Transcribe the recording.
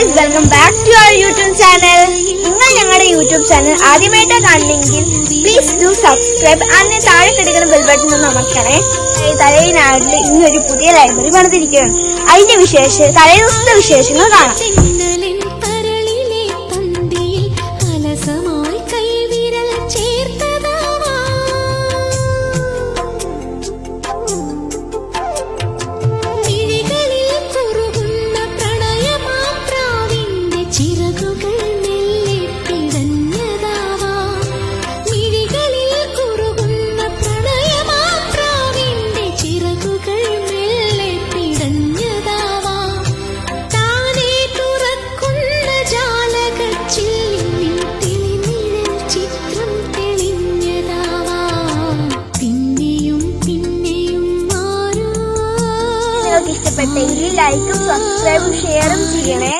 Guys, welcome back to our YouTube channel. നിങ്ങൾ ഞങ്ങളുടെ YouTube channel ആദ്യമായിട്ടാണ് കാണണമെങ്കിൽ പ്ലീസ് ഡു സബ്സ്ക്രൈബ്. അതിന് താഴെ കിടക്കുന്ന ബെൽ ബട്ടൺ ഒന്ന് അമർത്തണേ. തലേനാട്ടിൽ ഇന്നൊരു പുതിയ ലൈബ്രറി പണിതിരിക്കുകയാണ്. അതിന്റെ തലേ ദിവസത്തെ വിശേഷങ്ങൾ കാണാം. ഇഷ്ടപ്പെട്ടെങ്കിൽ ലൈക്കും സബ്സ്ക്രൈബും ഷെയറും ചെയ്യണേ.